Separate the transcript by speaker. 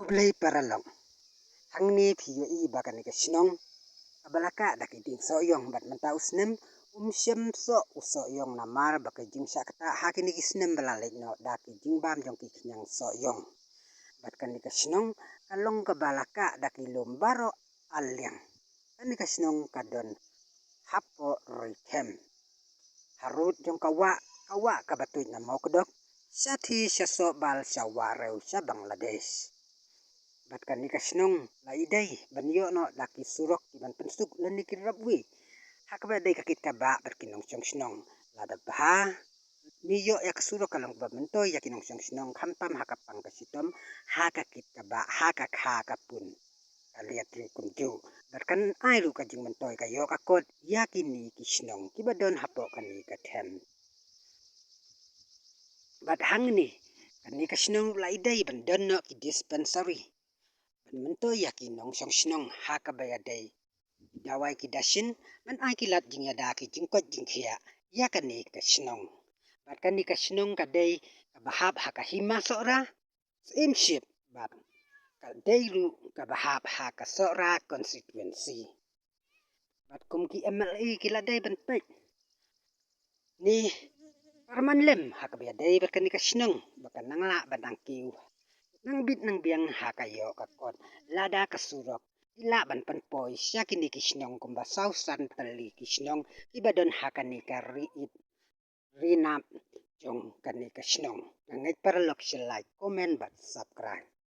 Speaker 1: Kublai paralong. Hangni phiyo I bakan ni kasnong. Abalaka daki ding soyong bat menta usnem. Syam so usoyong namar baka jing sakata hakini kisnem balalek no daki jing bam jong kinyang soyong. Bat kan ni kasnong kalong kabalaka daki lombaro alyang. Kan ni kasnong kadon hapo ritem. Harut jong kawa kabatuit na mau kedok. Sati syaso bal syawareu sa Bangladesh. Bat kan ni kasnong laiday banyo no daki surok iban pensuk lan ni kirabwi. Hakaba day kakit kaba bat kinong syong snong. Lada baha miyo ya kasurok kalong babentoy ya kinong syong snong kampam hakapang kasitom hakakit kaba hakakapun. Kaliat rin kumju. Bat kan ay lu kajing mentoy kayo kakot yakini kisnong kibadon hapo kani katem. Bat hangni kani kasnong laiday bandon no ki dispensary. Mentoy yakin nong syong snong hakabayaday dawai kidasin man ay kilat jing yada ki jingkot jing hiya yakan ni kasnong. Bat kan ni kasnong kaday kabahab hakahima sora steamship bat kaday lu kabahab hakasora constituency. Bat kumki MLA kiladay bantay ni Parmanlem hakabayaday bat kan ni kasnong baka nangla batang kiw. Nang bit nang biang hakayo kakot lada kasurok ilaban panpoy siya kini kisnong kumbasaw san tali kisnong ibadon hakani kariit rinap jong kani kisnong. Ngait paralok siya like, comment, but subscribe.